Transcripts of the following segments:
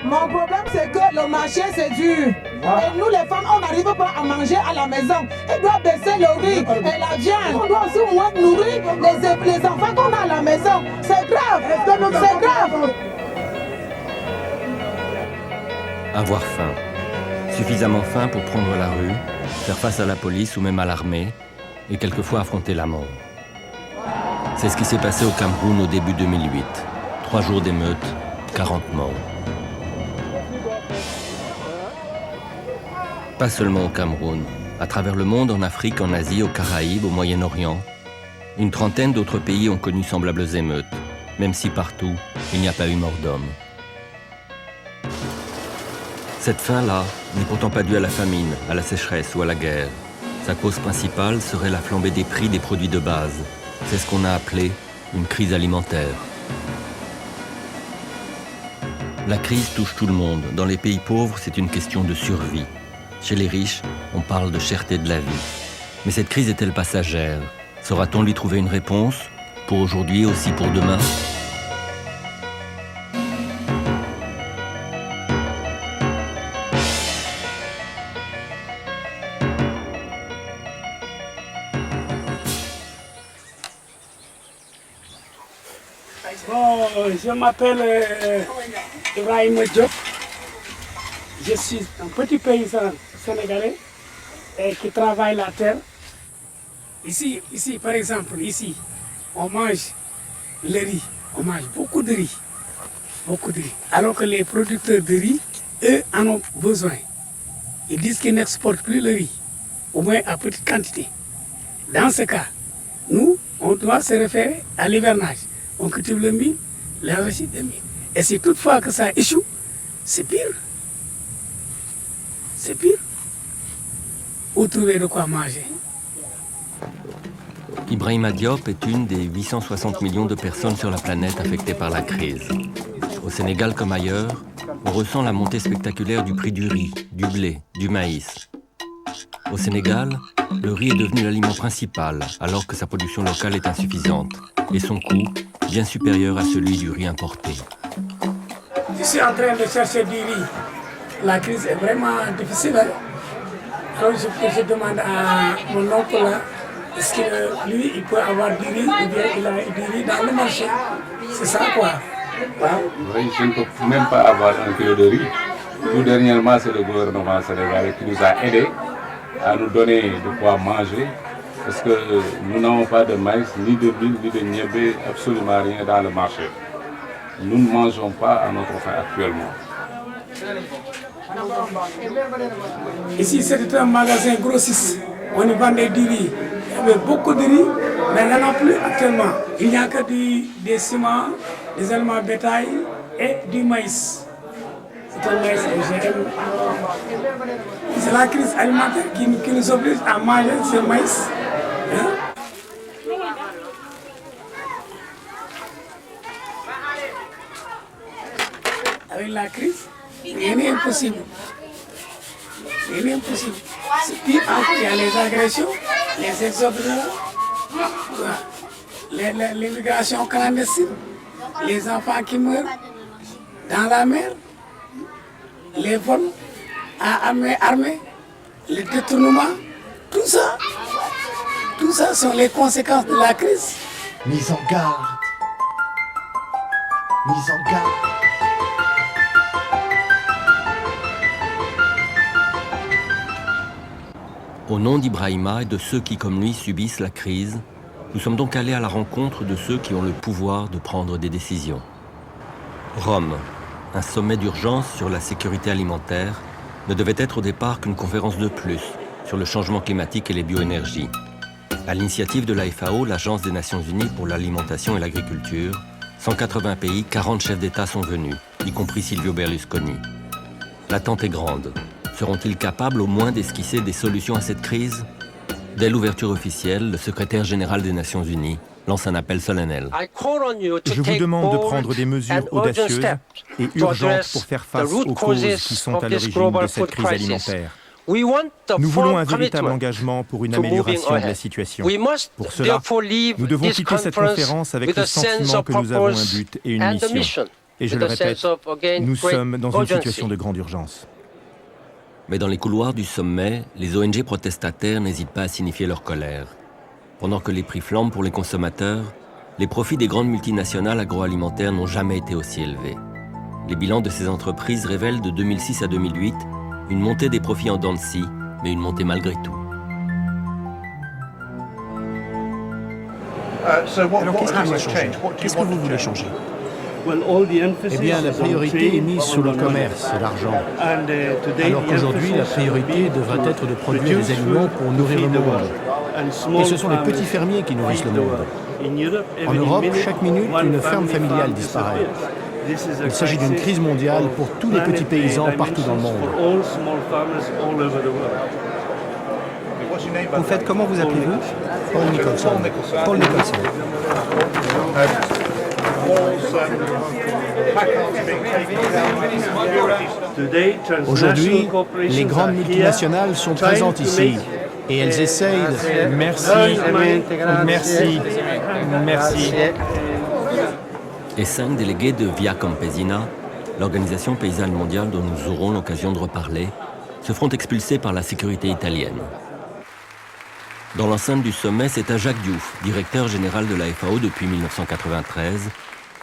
Mon problème, c'est que le marché, c'est dur. Et nous, les femmes, on n'arrive pas à manger à la maison. On doit baisser le riz et la viande. On doit aussi moins nourrir les enfants qu'on a à la maison. C'est grave. C'est grave. Avoir faim. Suffisamment faim pour prendre la rue, faire face à la police ou même à l'armée, et quelquefois affronter la mort. C'est ce qui s'est passé au Cameroun au début 2008. 3 jours d'émeute, 40 morts. Pas seulement au Cameroun, à travers le monde, en Afrique, en Asie, aux Caraïbes, au Moyen-Orient, une trentaine d'autres pays ont connu semblables émeutes, même si partout, il n'y a pas eu mort d'homme. Cette faim-là n'est pourtant pas due à la famine, à la sécheresse ou à la guerre. Sa cause principale serait la flambée des prix des produits de base. C'est ce qu'on a appelé une crise alimentaire. La crise touche tout le monde. Dans les pays pauvres, c'est une question de survie. Chez les riches, on parle de cherté de la vie. Mais cette crise est-elle passagère? Saura-t-on lui trouver une réponse? Pour aujourd'hui, aussi pour demain? Bon, je m'appelle Ibrahim Diop. Je suis un petit paysan sénégalais qui travaille la terre. Ici, par exemple, ici, on mange le riz. On mange beaucoup de riz. Beaucoup de riz. Alors que les producteurs de riz, eux, en ont besoin. Ils disent qu'ils n'exportent plus le riz, au moins à petite quantité. Dans ce cas, nous, on doit se référer à l'hivernage. On cultive le mil, l'arachide et le mil. Et si toutefois que ça échoue, c'est pire. C'est pire. Où trouver de quoi manger? Ibrahima Diop est une des 860 millions de personnes sur la planète affectées par la crise. Au Sénégal comme ailleurs, on ressent la montée spectaculaire du prix du riz, du blé, du maïs. Au Sénégal, le riz est devenu l'aliment principal, alors que sa production locale est insuffisante, et son coût bien supérieur à celui du riz importé. Je suis en train de chercher du riz. La crise est vraiment difficile. Hein? Alors je demande à mon oncle là, est-ce que lui, il peut avoir du riz ou bien il a du riz dans le marché? C'est ça quoi. Oui, je ne peux même pas avoir 1 kilo de riz. Tout dernièrement, c'est le gouvernement sénégalais qui nous a aidés à nous donner de quoi manger. Parce que nous n'avons pas de maïs, ni de mil, ni de niébé, absolument rien dans le marché. Nous ne mangeons pas à notre faim actuellement. Ici, c'était un magasin grossiste. On y vendait du riz. Il y avait beaucoup de riz, mais il n'y en a plus actuellement. Il n'y a que des ciments, des aliments bétail et du maïs. C'est un maïs OGM. C'est la crise alimentaire qui nous oblige à manger ce maïs. Hein? Avec la crise, rien n'est impossible. Rien n'est impossible. C'est pire, il y a les agressions, les exodes, l'immigration clandestine, les enfants qui meurent dans la mer, les vols à armée, les détournements, tout ça sont les conséquences de la crise. Mise en garde. Mise en garde. Au nom d'Ibrahima et de ceux qui, comme lui, subissent la crise, nous sommes donc allés à la rencontre de ceux qui ont le pouvoir de prendre des décisions. Rome, un sommet d'urgence sur la sécurité alimentaire, ne devait être au départ qu'une conférence de plus sur le changement climatique et les bioénergies. À l'initiative de la FAO, l'Agence des Nations Unies pour l'alimentation et l'agriculture, 180 pays, 40 chefs d'État sont venus, y compris Silvio Berlusconi. L'attente est grande. Seront-ils capables au moins d'esquisser des solutions à cette crise? Dès l'ouverture officielle, le secrétaire général des Nations Unies lance un appel solennel. Je vous demande de prendre des mesures audacieuses et urgentes pour faire face aux causes qui sont à l'origine de cette crise alimentaire. Nous voulons un véritable engagement pour une amélioration de la situation. Pour cela, nous devons quitter cette conférence avec le sentiment que nous avons un but et une mission. Et je le répète, nous sommes dans une situation de grande urgence. Mais dans les couloirs du sommet, les ONG protestataires n'hésitent pas à signifier leur colère. Pendant que les prix flambent pour les consommateurs, les profits des grandes multinationales agroalimentaires n'ont jamais été aussi élevés. Les bilans de ces entreprises révèlent de 2006 à 2008 une montée des profits en dents de scie, mais une montée malgré tout. Alors qu'est-ce qui doit changer? Qu'est-ce que vous voulez changer? Eh bien, la priorité est mise sur le commerce et l'argent. Alors qu'aujourd'hui, la priorité devrait être de produire des aliments pour nourrir le monde. Et ce sont les petits fermiers qui nourrissent le monde. En Europe, chaque minute, une ferme familiale disparaît. Il s'agit d'une crise mondiale pour tous les petits paysans partout dans le monde. Vous faites comment, vous appelez-vous? Paul Nicholson. Paul Nicholson. Aujourd'hui, les grandes multinationales sont présentes ici et elles essayent de... Merci, merci, merci. Et 5 délégués de Via Campesina, l'organisation paysanne mondiale dont nous aurons l'occasion de reparler, se feront expulser par la sécurité italienne. Dans l'enceinte du sommet, c'est à Jacques Diouf, directeur général de la FAO depuis 1993,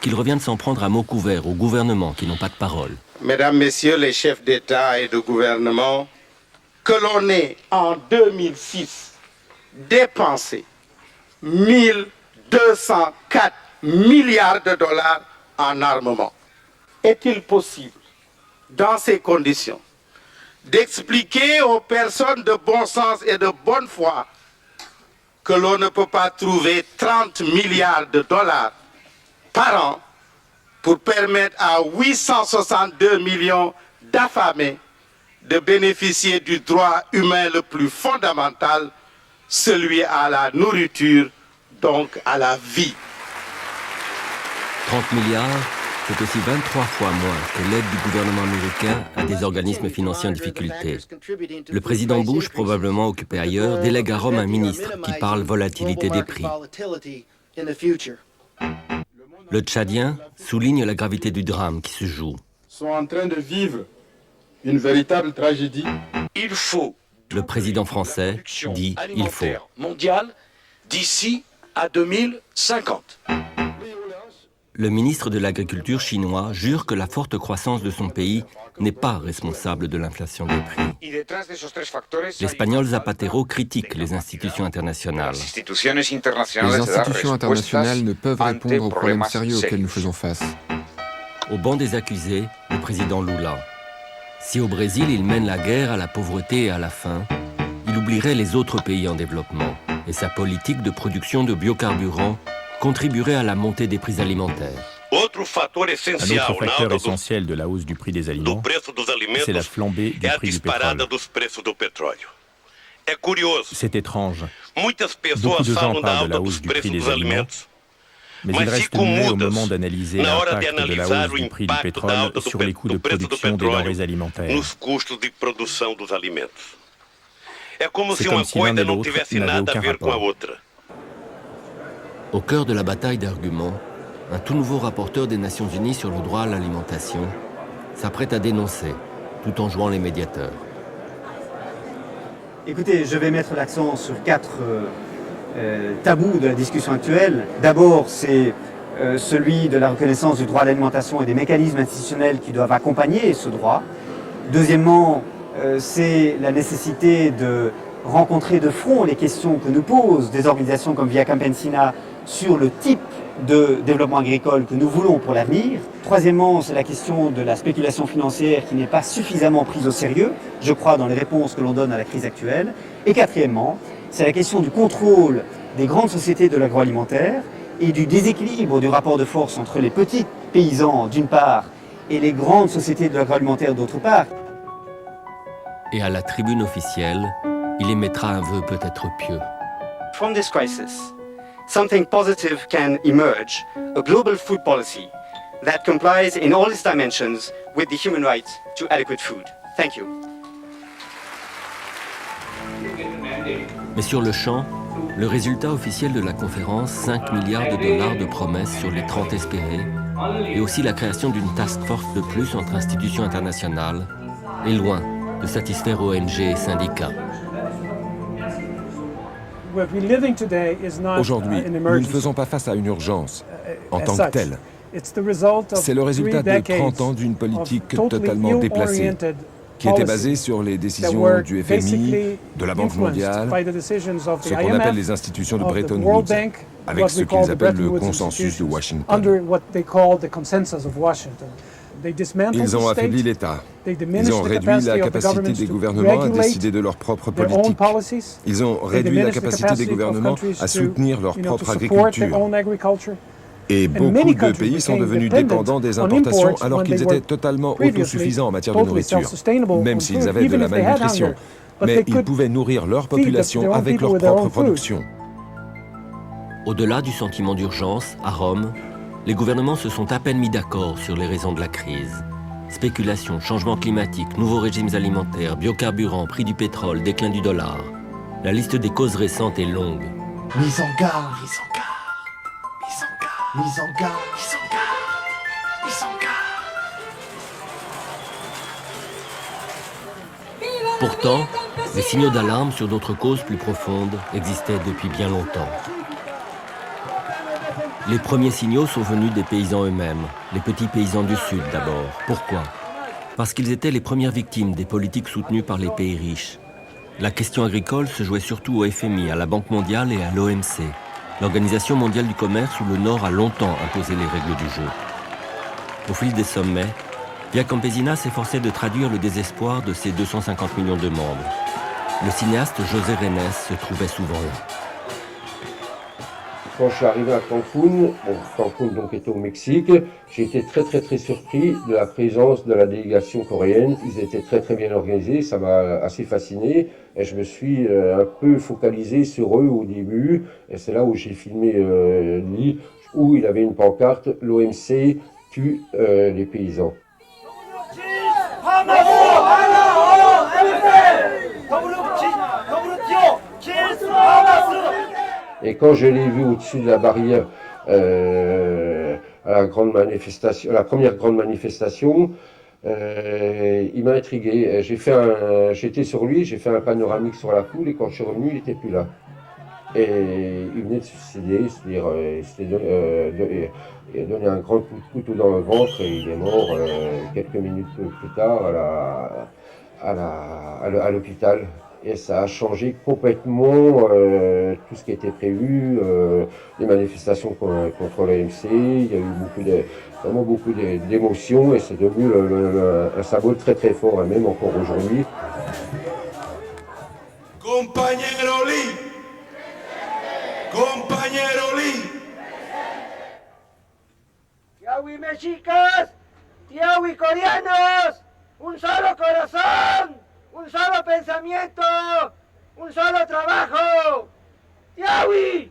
qu'il revient de s'en prendre à mots couverts aux gouvernements qui n'ont pas de parole. Mesdames, Messieurs les chefs d'État et de gouvernement, que l'on ait en 2006 dépensé 1204 milliards de dollars en armement. Est-il possible, dans ces conditions, d'expliquer aux personnes de bon sens et de bonne foi que l'on ne peut pas trouver 30 milliards de dollars par an pour permettre à 862 millions d'affamés de bénéficier du droit humain le plus fondamental, celui à la nourriture, donc à la vie. 30 milliards, c'est aussi 23 fois moins que l'aide du gouvernement américain à des organismes financiers en difficulté. Le président Bush, probablement occupé ailleurs, délègue à Rome un ministre qui parle volatilité des prix. Le Tchadien souligne la gravité du drame qui se joue. Sont en train de vivre une véritable tragédie. Il faut le président français dit il faut. Mondial d'ici à 2050. Le ministre de l'Agriculture chinois jure que la forte croissance de son pays n'est pas responsable de l'inflation des prix. L'Espagnol Zapatero critique les institutions internationales. Les institutions internationales ne peuvent répondre aux problèmes sérieux auxquels nous faisons face. Au banc des accusés, le président Lula. Si au Brésil il mène la guerre à la pauvreté et à la faim, il oublierait les autres pays en développement et sa politique de production de biocarburants contribuerait à la montée des prix alimentaires. Un autre facteur essentiel de la hausse du prix des aliments, c'est la flambée du prix du pétrole. C'est étrange. Beaucoup de gens parlent de la hausse du prix des aliments, mais il reste muet au moment d'analyser l'impact de la hausse du prix du pétrole sur les coûts de production des denrées alimentaires. C'est comme si l'un et l'autre n'avaient aucun rapport. Au cœur de la bataille d'arguments, un tout nouveau rapporteur des Nations Unies sur le droit à l'alimentation s'apprête à dénoncer, tout en jouant les médiateurs. Écoutez, je vais mettre l'accent sur 4 tabous de la discussion actuelle. D'abord, c'est celui de la reconnaissance du droit à l'alimentation et des mécanismes institutionnels qui doivent accompagner ce droit. Deuxièmement, c'est la nécessité de rencontrer de front les questions que nous posent des organisations comme Via Campesina sur le type de développement agricole que nous voulons pour l'avenir. Troisièmement, c'est la question de la spéculation financière qui n'est pas suffisamment prise au sérieux, je crois, dans les réponses que l'on donne à la crise actuelle. Et quatrièmement, c'est la question du contrôle des grandes sociétés de l'agroalimentaire et du déséquilibre du rapport de force entre les petits paysans d'une part et les grandes sociétés de l'agroalimentaire d'autre part. Et à la tribune officielle, il émettra un vœu peut-être pieux. From this crisis, something positive can emerge, a global food policy that complies in all its dimensions with the human right to adequate food. Thank you. Mais sur le champ, le résultat officiel de la conférence, 5 milliards de dollars de promesses sur les 30 espérés, et aussi la création d'une task force de plus entre institutions internationales, est loin de satisfaire ONG et syndicats. Aujourd'hui, nous ne faisons pas face à une urgence en tant que telle. C'est le résultat de 30 ans d'une politique totalement déplacée, qui était basée sur les décisions du FMI, de la Banque mondiale, ce qu'on appelle les institutions de Bretton Woods, avec ce qu'ils appellent le consensus de Washington. Ils ont affaibli l'État. Ils ont réduit la capacité des gouvernements à décider de leur propre politique. Ils ont réduit la capacité des gouvernements à soutenir leur propre agriculture. Et beaucoup de pays sont devenus dépendants des importations alors qu'ils étaient totalement autosuffisants en matière de nourriture, même s'ils avaient de la malnutrition. Mais ils pouvaient nourrir leur population avec leur propre production. Au-delà du sentiment d'urgence, à Rome, les gouvernements se sont à peine mis d'accord sur les raisons de la crise. Spéculation, changement climatique, nouveaux régimes alimentaires, biocarburants, prix du pétrole, déclin du dollar. La liste des causes récentes est longue. Mise en garde, mise en garde, mise en garde, mise en garde, mise en garde, mise en garde. Pourtant, les signaux d'alarme sur d'autres causes plus profondes existaient depuis bien longtemps. Les premiers signaux sont venus des paysans eux-mêmes, les petits paysans du Sud d'abord. Pourquoi? Parce qu'ils étaient les premières victimes des politiques soutenues par les pays riches. La question agricole se jouait surtout au FMI, à la Banque mondiale et à l'OMC, l'Organisation mondiale du commerce où le Nord a longtemps imposé les règles du jeu. Au fil des sommets, Via Campesina s'efforçait de traduire le désespoir de ses 250 millions de membres. Le cinéaste José Renes se trouvait souvent là. Quand je suis arrivé à Cancún, Cancún donc était au Mexique, j'ai été très surpris de la présence de la délégation coréenne. Ils étaient très bien organisés, ça m'a assez fasciné et je me suis un peu focalisé sur eux au début. Et c'est là où j'ai filmé lui, où il avait une pancarte, l'OMC tue les paysans. Et quand je l'ai vu au-dessus de la barrière à la grande manifestation, la première grande manifestation, il m'a intrigué. J'étais sur lui, j'ai fait un panoramique sur la foule et quand je suis revenu, il n'était plus là. Et il venait de se suicider, c'est-à-dire il s'était donné un grand coup de couteau dans le ventre et il est mort quelques minutes plus tard à l'hôpital. Et ça a changé complètement tout ce qui était prévu, les manifestations contre l'OMC. Il y a eu vraiment beaucoup d'émotions et c'est devenu un symbole très fort, et même encore aujourd'hui. Compañero Lee, compañero Lee. Tiahui mexicas, tiahui coreanos, un solo corazón. Un solo pensamiento, un solo trabajo. ¡Yahui!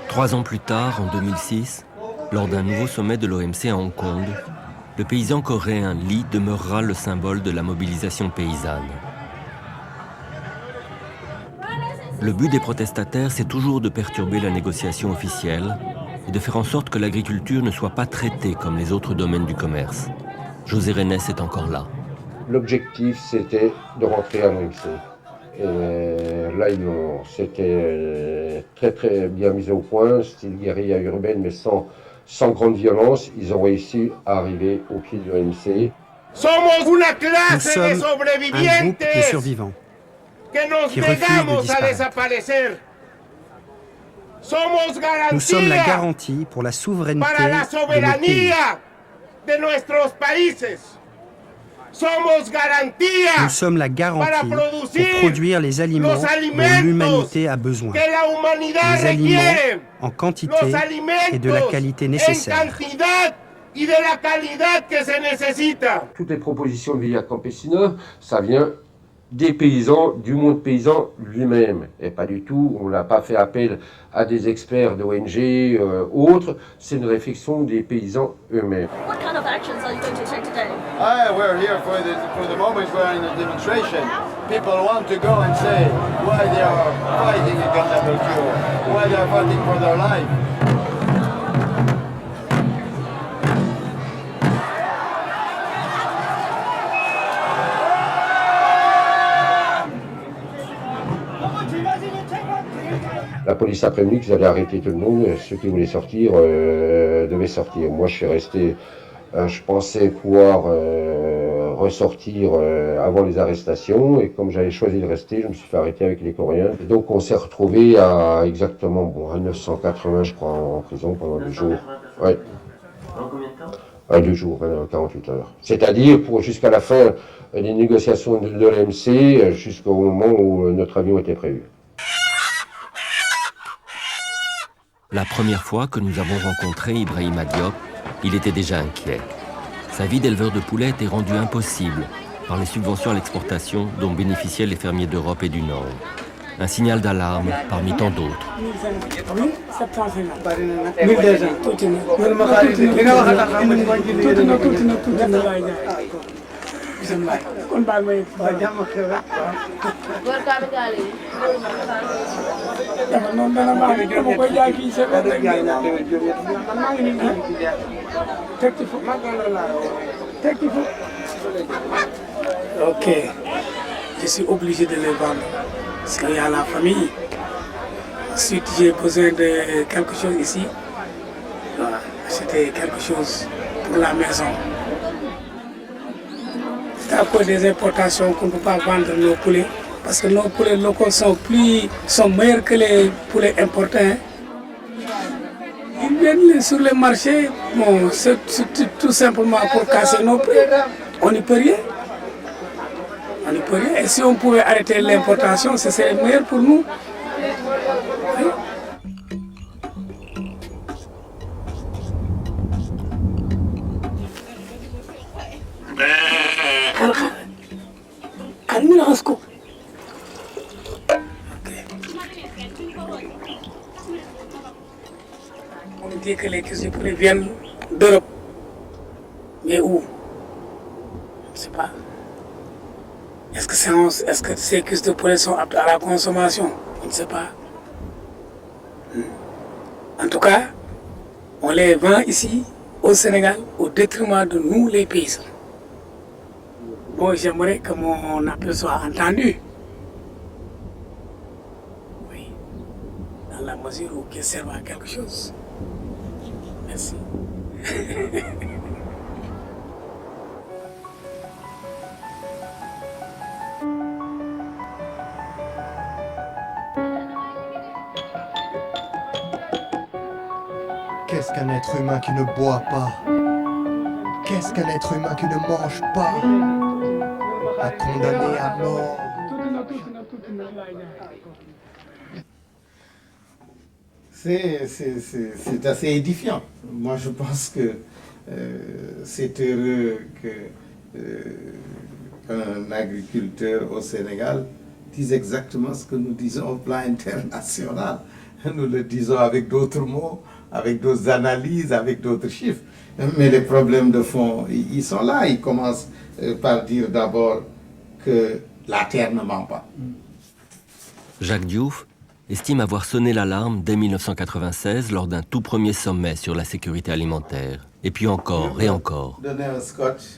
Trois ans plus tard, en 2006, lors d'un nouveau sommet de l'OMC à Hong Kong, le paysan coréen Lee demeurera le symbole de la mobilisation paysanne. Le but des protestataires, c'est toujours de perturber la négociation officielle et de faire en sorte que l'agriculture ne soit pas traitée comme les autres domaines du commerce. José Renes est encore là. L'objectif, c'était de rentrer à l'OMC. Et là, c'était très bien mis au point, style guérilla urbaine, mais sans grande violence. Ils ont réussi à arriver au pied de l'OMC. Nous sommes un groupe de survivants qui refusent de disparaître. Nous sommes la garantie pour la souveraineté de nos pays. Nous sommes la garantie pour produire les aliments dont l'humanité a besoin. Les aliments en quantité et de la qualité nécessaire. Toutes les propositions de Via Campesina, ça vient des paysans, du monde paysan lui-même. Et pas du tout, on n'a pas fait appel à des experts d'ONG autres, c'est une réflexion des paysans eux-mêmes. What kind of actions are you going to take today? We're here for the moment we're in a demonstration. People want to go and say why they are fighting against the cure, why they are fighting for their life. La police a prévenu qu'ils allaient arrêter tout le monde. Ceux qui voulaient sortir devaient sortir. Moi, je suis resté. Je pensais pouvoir ressortir avant les arrestations. Et comme j'avais choisi de rester, je me suis fait arrêter avec les Coréens. Et donc, on s'est retrouvés à exactement à 980, je crois, en prison pendant 2 jours. Ouais. En combien de temps? 2 jours, 48 heures. C'est-à-dire jusqu'à la fin des négociations de l'OMC, jusqu'au moment où notre avion était prévu. La première fois que nous avons rencontré Ibrahima Diop, il était déjà inquiet. Sa vie d'éleveur de poulets était rendue impossible par les subventions à l'exportation dont bénéficiaient les fermiers d'Europe et du Nord. Un signal d'alarme parmi tant d'autres. Ok, je suis obligé de les vendre parce qu'il y a la famille. Ensuite, j'ai besoin de quelque chose ici. C'était quelque chose pour la maison. C'est à cause des importations qu'on ne peut pas vendre nos poulets. Parce que nos poulets locaux sont meilleurs que les poulets importés. Ils viennent sur le marché, bon, c'est tout simplement pour casser nos prix. On n'y peut rien. On n'y peut rien. Et si on pouvait arrêter l'importation, ce serait meilleur pour nous. Oui. On dit que les cuisses de poulet viennent d'Europe. Mais où? Je ne sais pas. Est-ce que ces cuisses de poulet sont aptes à la consommation? Je ne sais pas. En tout cas, on les vend ici, au Sénégal, au détriment de nous, les paysans. Bon, j'aimerais que mon appel soit entendu. Oui. Dans la mesure où il serve à quelque chose. Merci. Qu'est-ce qu'un être humain qui ne boit pas? Qu'est-ce qu'un être humain qui ne mange pas? Un condamné à mort. C'est assez édifiant. Moi, je pense que c'est heureux qu'un agriculteur au Sénégal dise exactement ce que nous disons au plan international. Nous le disons avec d'autres mots, avec d'autres analyses, avec d'autres chiffres. Mais les problèmes de fond, ils sont là. Ils commencent par dire d'abord que la terre ne ment pas. Jacques Diouf estime avoir sonné l'alarme dès 1996 lors d'un tout premier sommet sur la sécurité alimentaire. Et puis encore et encore. Donner un scotch.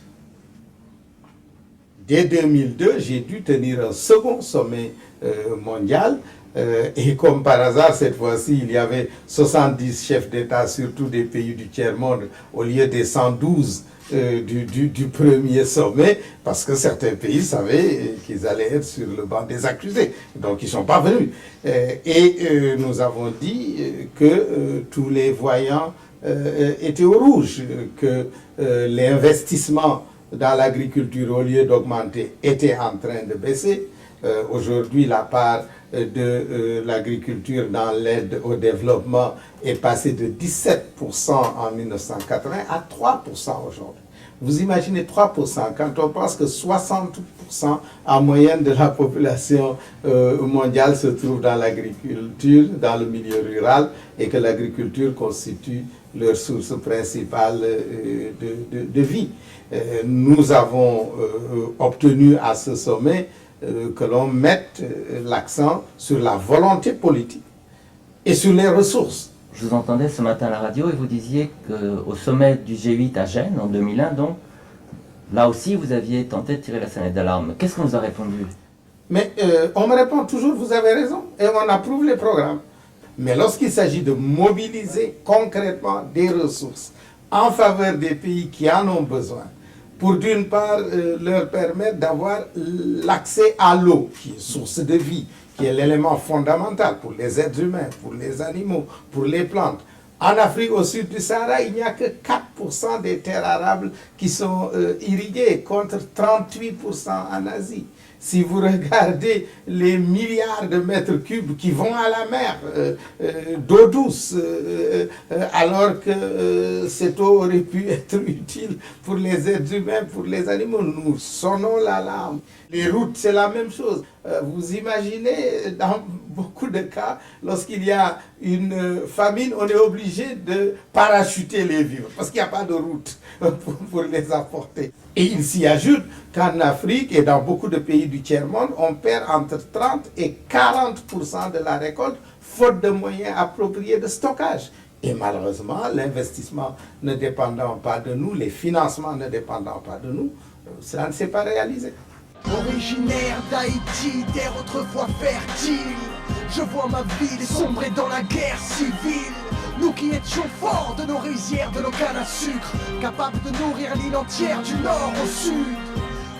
Dès 2002, j'ai dû tenir un second sommet mondial. Et comme par hasard, cette fois-ci, il y avait 70 chefs d'État, surtout des pays du tiers-monde, au lieu des 112 du premier sommet, parce que certains pays savaient qu'ils allaient être sur le banc des accusés. Donc, ils ne sont pas venus. Et nous avons dit que tous les voyants étaient au rouge, que les investissements dans l'agriculture, au lieu d'augmenter, étaient en train de baisser. Aujourd'hui, la part de l'agriculture dans l'aide au développement est passée de 17% en 1980 à 3% aujourd'hui. Vous imaginez 3% quand on pense que 60% en moyenne de la population mondiale se trouve dans l'agriculture, dans le milieu rural, et que l'agriculture constitue leur source principale de vie. nous avons obtenu à ce sommet que l'on mette l'accent sur la volonté politique et sur les ressources. Je vous entendais ce matin à la radio et vous disiez qu'au sommet du G8 à Gênes, en 2001, donc, là aussi vous aviez tenté de tirer la sonnette d'alarme. Qu'est-ce qu'on vous a répondu? Mais on me répond toujours, vous avez raison, et on approuve les programmes. Mais lorsqu'il s'agit de mobiliser concrètement des ressources en faveur des pays qui en ont besoin, pour d'une part leur permettre d'avoir l'accès à l'eau, qui est source de vie, qui est l'élément fondamental pour les êtres humains, pour les animaux, pour les plantes. En Afrique, au sud du Sahara, il n'y a que 4% des terres arables qui sont irriguées, contre 38% en Asie. Si vous regardez les milliards de mètres cubes qui vont à la mer d'eau douce, alors que cette eau aurait pu être utile pour les êtres humains, pour les animaux, nous sonnons l'alarme. Les routes, c'est la même chose. Vous imaginez, dans beaucoup de cas, lorsqu'il y a une famine, on est obligé de parachuter les vivres, parce qu'il n'y a pas de route pour les apporter. Et il s'y ajoute qu'en Afrique et dans beaucoup de pays du tiers-monde, on perd entre 30 et 40% de la récolte, faute de moyens appropriés de stockage. Et malheureusement, l'investissement ne dépendant pas de nous, les financements ne dépendant pas de nous, cela ne s'est pas réalisé. Originaire d'Haïti, terre autrefois fertile, je vois ma ville sombrer dans la guerre civile. Nous qui étions forts de nos rizières, de nos cannes à sucre, capables de nourrir l'île entière du nord au sud.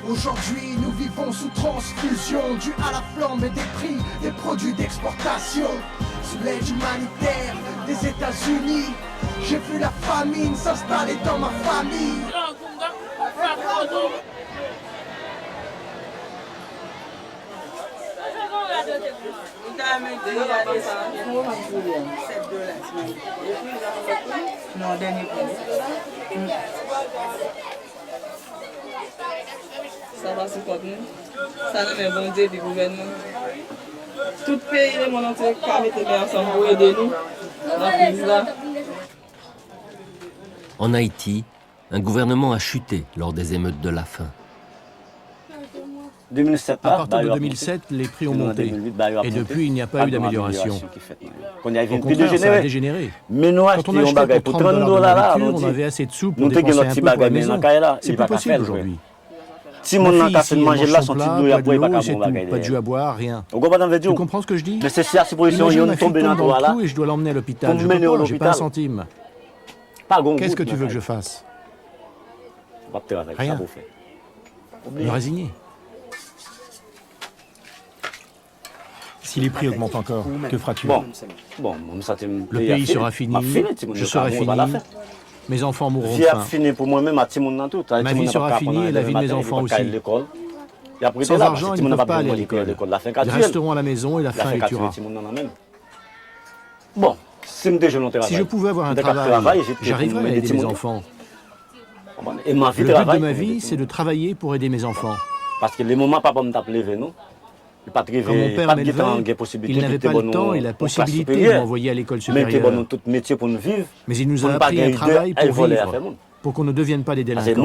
Aujourd'hui, nous vivons sous transfusion, due à la flamme et des prix des produits d'exportation. Sous l'aide humanitaire des États-Unis, j'ai vu la famine s'installer dans ma famille. Non, dernier ça va se porter. Ça n'a même bon Dieu du gouvernement. Tout pays, le monde entier, qui a mis ensemble pour aider nous dans la crise là. En Haïti, un gouvernement a chuté lors des émeutes de la faim. À partir de 2007, les prix ont monté. Et depuis, il n'y a pas eu d'amélioration. Au contraire, ça a dégénéré. Quand on achetait pour 30 $ de nourriture, on avait assez de sous pour dépenser un peu pour la maison. C'est plus possible aujourd'hui. Ma fille ici, elle mange son plat, pas de l'eau et c'est tout. Pas de jus à boire, rien. Tu comprends ce que je dis? Imagine ma fille tombe dans le trou et je dois l'emmener à l'hôpital. Je peux pas, j'ai pas un centime. Qu'est-ce que tu veux que je fasse? Rien. Me résigner. Si les prix augmentent encore, que feras-tu? Le pays sera fini, je serai fini, mes enfants mourront de faim. Ma vie sera finie et la vie de mes enfants aussi. Sans argent, ils ne peuvent pas aller à l'école. Ils resteront à la maison et la faim les tuera. Si je pouvais avoir un travail, j'arriverais à aider mes enfants. Le but de ma vie, c'est de travailler pour aider mes enfants. Quand mon père m'élevait, il n'avait pas le temps et la possibilité de m'envoyer à l'école supérieure. Mais il nous a appris un travail pour vivre, pour qu'on ne devienne pas des délinquants.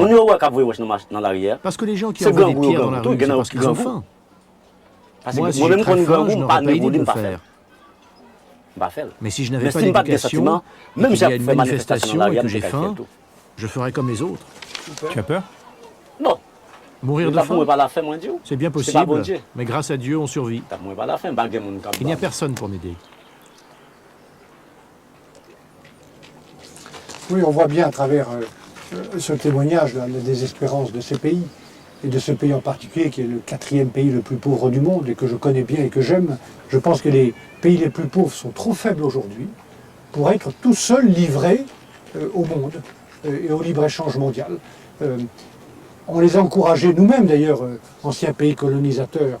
Parce que les gens qui envoient des pierres dans la rue, c'est parce qu'ils ont faim. Moi, si j'ai très faim, je n'aurais pas idée de le faire. Mais si je n'avais pas d'éducation, et qu'il y a une manifestation et que j'ai faim, je ferais comme les autres. Tu as peur? Non. Mourir de faim, c'est bien possible, mais grâce à Dieu, on survit. Il n'y a personne pour m'aider. Oui, on voit bien à travers ce témoignage la désespérance de ces pays, et de ce pays en particulier, qui est le 4e pays le plus pauvre du monde, et que je connais bien et que j'aime. Je pense que les pays les plus pauvres sont trop faibles aujourd'hui pour être tout seuls livrés au monde et au libre-échange mondial. On les a encouragés, nous-mêmes d'ailleurs, anciens pays colonisateurs,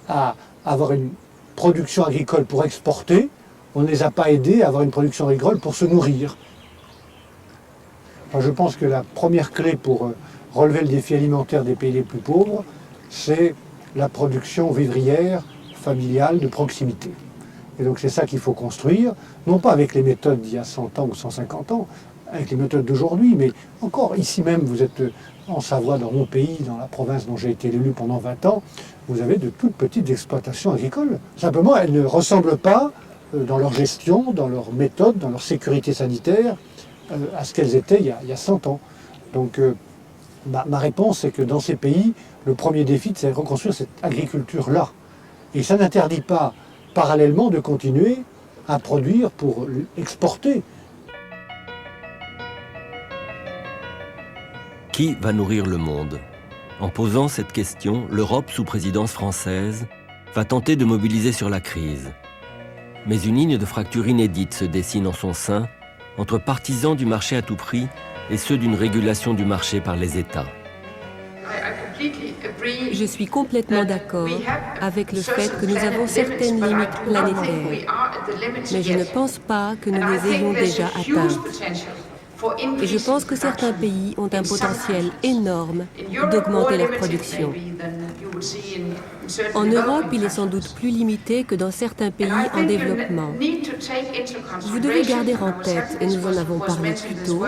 à avoir une production agricole pour exporter. On ne les a pas aidés à avoir une production agricole pour se nourrir. Enfin, je pense que la première clé pour relever le défi alimentaire des pays les plus pauvres, c'est la production vivrière, familiale, de proximité. Et donc c'est ça qu'il faut construire, non pas avec les méthodes d'il y a 100 ans ou 150 ans, avec les méthodes d'aujourd'hui, mais encore, ici même, vous êtes en Savoie, dans mon pays, dans la province dont j'ai été élu pendant 20 ans, vous avez de toutes petites exploitations agricoles. Simplement, elles ne ressemblent pas, dans leur gestion, dans leur méthode, dans leur sécurité sanitaire, à ce qu'elles étaient il y a 100 ans. Donc, ma réponse, c'est que dans ces pays, le premier défi, c'est de reconstruire cette agriculture-là. Et ça n'interdit pas, parallèlement, de continuer à produire pour exporter. Qui va nourrir le monde? En posant cette question, l'Europe, sous présidence française, va tenter de mobiliser sur la crise. Mais une ligne de fracture inédite se dessine en son sein entre partisans du marché à tout prix et ceux d'une régulation du marché par les États. Je suis complètement d'accord avec le fait que nous avons certaines limites planétaires, mais je ne pense pas que nous les ayons déjà atteintes. Et je pense que certains pays ont un potentiel énorme d'augmenter leur production. En Europe, il est sans doute plus limité que dans certains pays en développement. Vous devez garder en tête, et nous en avons parlé plus tôt,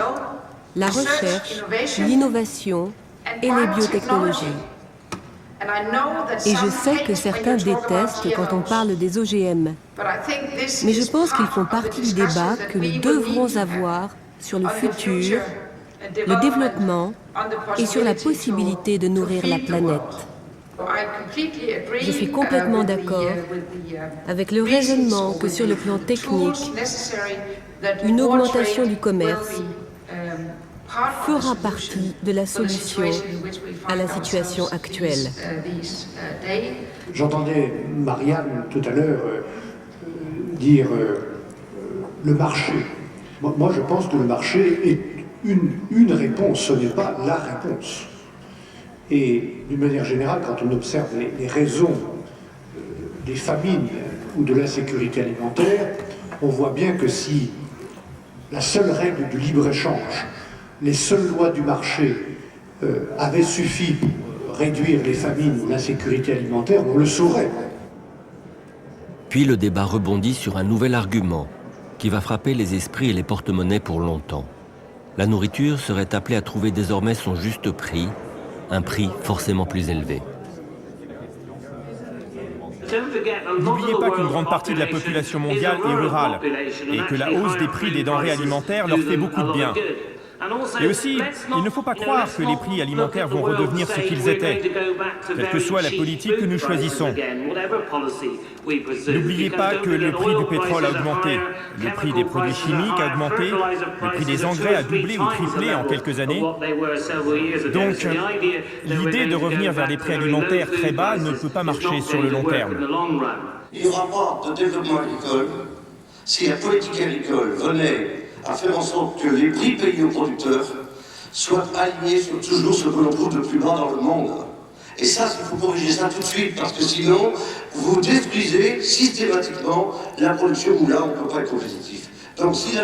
la recherche, l'innovation et les biotechnologies. Et je sais que certains détestent quand on parle des OGM, mais je pense qu'ils font partie du débat que nous devrons avoir sur le futur, le développement et sur la possibilité de nourrir la planète. Je suis complètement d'accord avec le raisonnement que sur le plan technique, une augmentation du commerce fera partie de la solution à la situation actuelle. J'entendais Marianne tout à l'heure dire le marché. Moi, je pense que le marché est une réponse, ce n'est pas la réponse. Et d'une manière générale, quand on observe les raisons des famines ou de l'insécurité alimentaire, on voit bien que si la seule règle du libre-échange, les seules lois du marché avaient suffi pour réduire les famines ou l'insécurité alimentaire, on le saurait. Puis le débat rebondit sur un nouvel argument qui va frapper les esprits et les porte-monnaies pour longtemps. La nourriture serait appelée à trouver désormais son juste prix, un prix forcément plus élevé. N'oubliez pas qu'une grande partie de la population mondiale est rurale et que la hausse des prix des denrées alimentaires leur fait beaucoup de bien. Et aussi, il ne faut pas croire que les prix alimentaires vont redevenir ce qu'ils étaient, quelle que soit la politique que nous choisissons. N'oubliez pas que le prix du pétrole a augmenté, le prix des produits chimiques a augmenté, le prix des engrais a doublé ou triplé en quelques années. Donc, l'idée de revenir vers des prix alimentaires très bas ne peut pas marcher sur le long terme. Il n'y aura pas de développement agricole si la politique agricole venait à faire en sorte que les prix payés aux producteurs soient alignés sur toujours ce que l'on trouve de plus bas dans le monde. Et ça, il faut corriger ça tout de suite, parce que sinon, vous détruisez systématiquement la production où là, on ne peut pas être compétitif. Donc si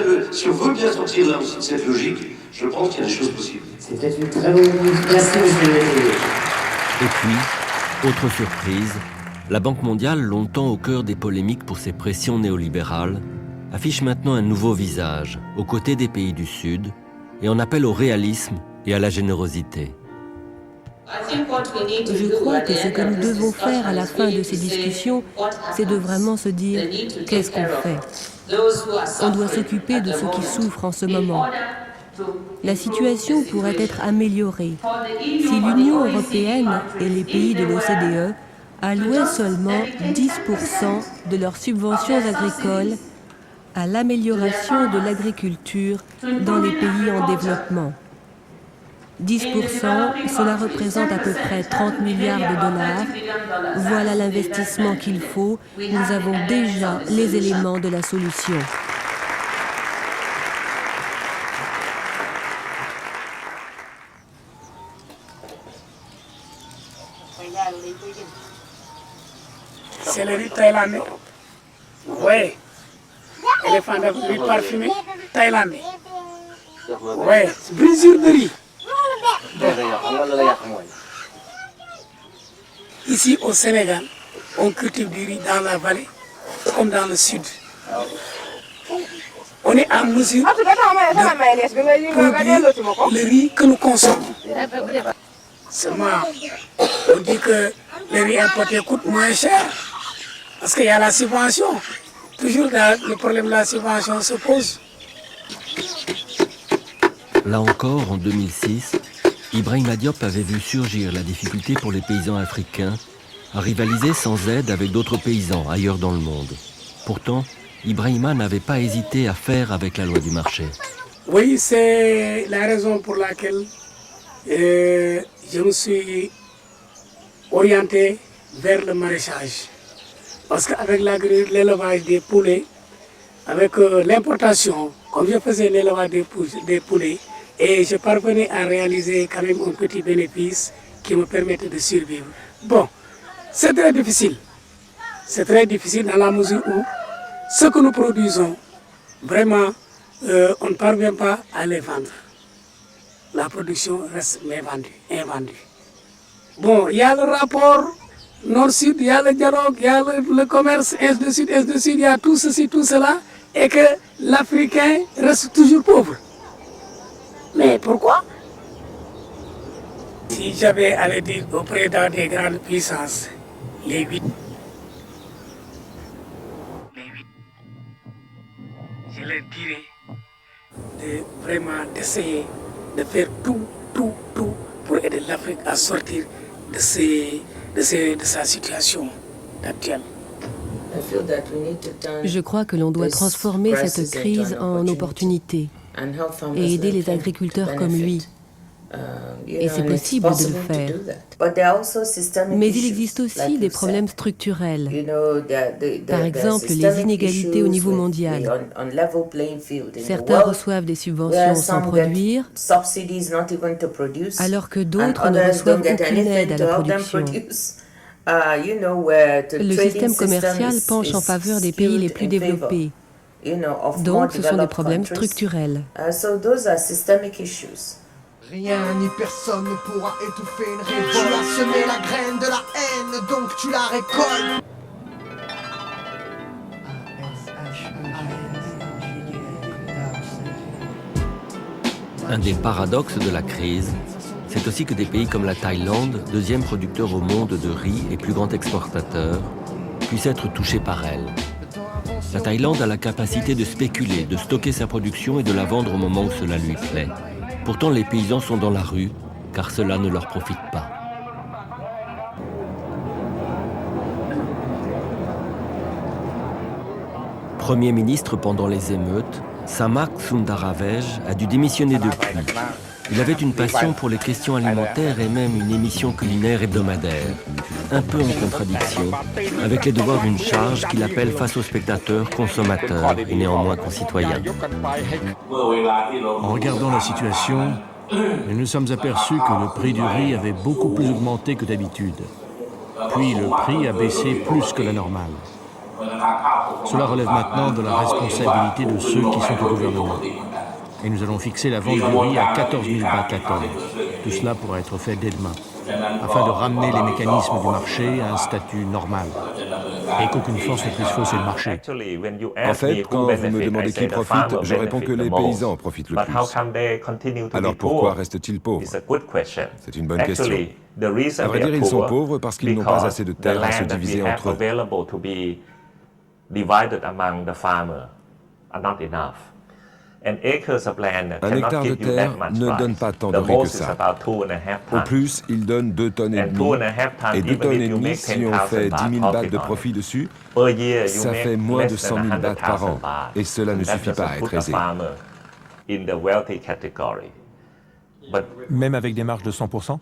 on veut bien sortir là aussi de cette logique, je pense qu'il y a des choses possibles. C'était une très bonne invitation. Et puis, autre surprise, la Banque mondiale, longtemps au cœur des polémiques pour ses pressions néolibérales, affiche maintenant un nouveau visage, aux côtés des pays du Sud, et en appelle au réalisme et à la générosité. Je crois que ce que nous devons faire à la fin de ces discussions, c'est de vraiment se dire qu'est-ce qu'on fait. On doit s'occuper de ceux qui souffrent en ce moment. La situation pourrait être améliorée si l'Union européenne et les pays de l'OCDE allouaient seulement 10% de leurs subventions agricoles à l'amélioration de l'agriculture dans les pays en développement. 10%, cela représente à peu près 30 milliards de dollars. Voilà l'investissement qu'il faut. Nous avons déjà les éléments de la solution. C'est le riz thaïlandais. Oui. Éléphant d'huile parfumée thaïlandais. Oui, brisure de riz. Ici au Sénégal, on cultive du riz dans la vallée comme dans le sud. Au on est en mesure de produire le riz que nous consommons. Seulement, on dit que le riz importé coûte moins cher parce qu'il y a la subvention. Toujours le problème de la subvention se pose. Là encore, en 2006, Ibrahima Diop avait vu surgir la difficulté pour les paysans africains à rivaliser sans aide avec d'autres paysans ailleurs dans le monde. Pourtant, Ibrahima n'avait pas hésité à faire avec la loi du marché. Oui, c'est la raison pour laquelle je me suis orienté vers le maraîchage. Parce qu'avec l'élevage des poulets, avec l'importation, comme je faisais l'élevage des poulets, et je parvenais à réaliser quand même un petit bénéfice qui me permettait de survivre. Bon, c'est très difficile. C'est très difficile dans la mesure où ce que nous produisons, vraiment, on ne parvient pas à les vendre. La production reste invendue. Bon, il y a le rapport Nord-Sud, il y a le dialogue, il y a le commerce, est de Sud, il y a tout ceci, tout cela, et que l'Africain reste toujours pauvre. Mais pourquoi? Si j'avais à le dire auprès des grandes puissances, les 8, je leur dirais d'essayer de faire tout pour aider l'Afrique à sortir de sa situation actuelle. Je crois que l'on doit transformer cette crise en opportunité et aider les agriculteurs comme lui. Et c'est possible de le faire. Mais il existe aussi des problèmes structurels. Par exemple, les inégalités au niveau mondial. Certains reçoivent des subventions sans produire, alors que d'autres ne reçoivent aucune aide à la production. Le système commercial penche en faveur des pays les plus développés. Donc, ce sont des problèmes structurels. Rien ni personne ne pourra étouffer une révolte. Tu as semé la graine de la haine, donc tu la récoltes. Un des paradoxes de la crise, c'est aussi que des pays comme la Thaïlande, deuxième producteur au monde de riz et plus grand exportateur, puissent être touchés par elle. La Thaïlande a la capacité de spéculer, de stocker sa production et de la vendre au moment où cela lui plaît. Pourtant, les paysans sont dans la rue, car cela ne leur profite pas. Premier ministre pendant les émeutes, Samak Sundaravej a dû démissionner depuis. Il avait une passion pour les questions alimentaires et même une émission culinaire hebdomadaire, un peu en contradiction avec les devoirs d'une charge qu'il appelle face aux spectateurs, consommateurs et néanmoins concitoyens. En regardant la situation, nous nous sommes aperçus que le prix du riz avait beaucoup plus augmenté que d'habitude. Puis le prix a baissé plus que la normale. Cela relève maintenant de la responsabilité de ceux qui sont au gouvernement. Et nous allons fixer la vente du riz à 14 000 bahts la tonne. Tout cela pourra être fait dès demain, afin de ramener les mécanismes du marché à un statut normal, et qu'aucune force ne puisse fausser le marché. En fait, quand vous me demandez qui profite, je réponds que les paysans en profitent le plus. Alors pourquoi restent-ils pauvres? C'est une bonne question. À vrai dire, ils sont pauvres parce qu'ils n'ont pas assez de terre à se diviser entre eux. Un hectare de terre ne donne pas tant de riz que ça. Au plus, il donne 2 tonnes et demie. Et 2 tonnes et demie, si on fait 10 000 bahts de profit dessus, ça fait moins de 100 000 bahts par an. Et cela ne suffit pas à être aisé. Même avec des marges de 100%?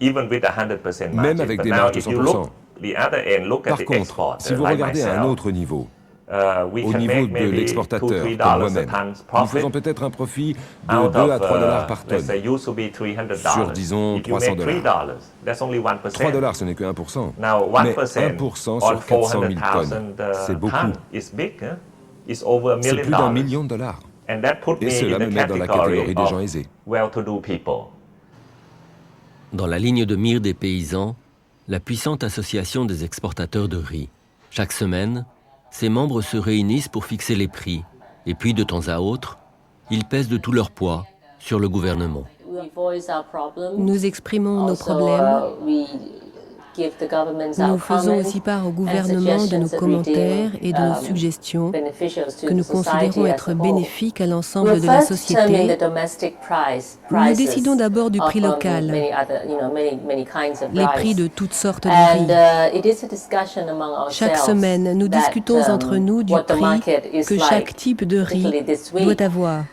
Même avec des marges de 100%. Par contre, si vous regardez à un autre niveau, au niveau de l'exportateur, comme moi-même, nous faisons peut-être un profit de 2 à 3 dollars par tonne, sur disons 300 dollars. 3 dollars, ce n'est que 1%, mais 1% sur 400 000 tonnes, c'est beaucoup. C'est plus d'1 million de dollars. Et cela me met dans la catégorie des gens aisés. Dans la ligne de mire des paysans, la puissante association des exportateurs de riz. Chaque semaine, ses membres se réunissent pour fixer les prix. Et puis, de temps à autre, ils pèsent de tout leur poids sur le gouvernement. Nous exprimons nos problèmes. Nous faisons aussi part au gouvernement de nos commentaires et de nos suggestions que nous considérons être bénéfiques à l'ensemble de la société. Nous décidons d'abord du prix local, les prix de toutes sortes de riz. Chaque semaine, nous discutons entre nous du prix que chaque type de riz doit avoir.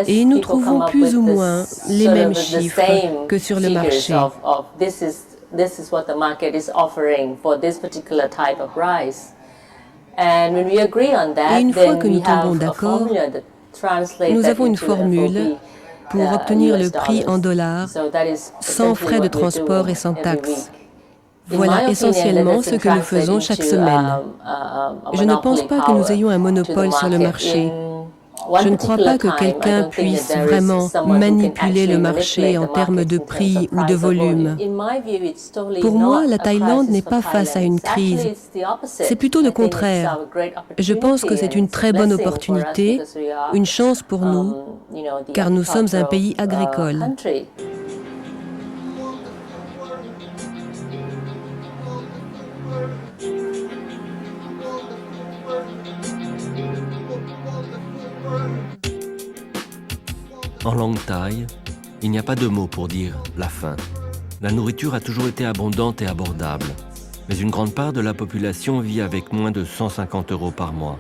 Et nous trouvons plus ou moins les mêmes chiffres que sur le marché. This is what the market is offering for this particular type of rice. And when we agree on that, et une fois que nous tombons d'accord, nous avons une formule pour obtenir le prix en dollars, sans frais de transport et sans taxes. Voilà essentiellement ce que nous faisons chaque semaine. Je ne pense pas que nous ayons un monopole sur le marché. Je ne crois pas que quelqu'un puisse vraiment manipuler le marché en termes de prix ou de volume. Pour moi, la Thaïlande n'est pas face à une crise. C'est plutôt le contraire. Je pense que c'est une très bonne opportunité, une chance pour nous, car nous sommes un pays agricole. En langue thaï, il n'y a pas de mot pour dire la faim. La nourriture a toujours été abondante et abordable, mais une grande part de la population vit avec moins de 150 € par mois,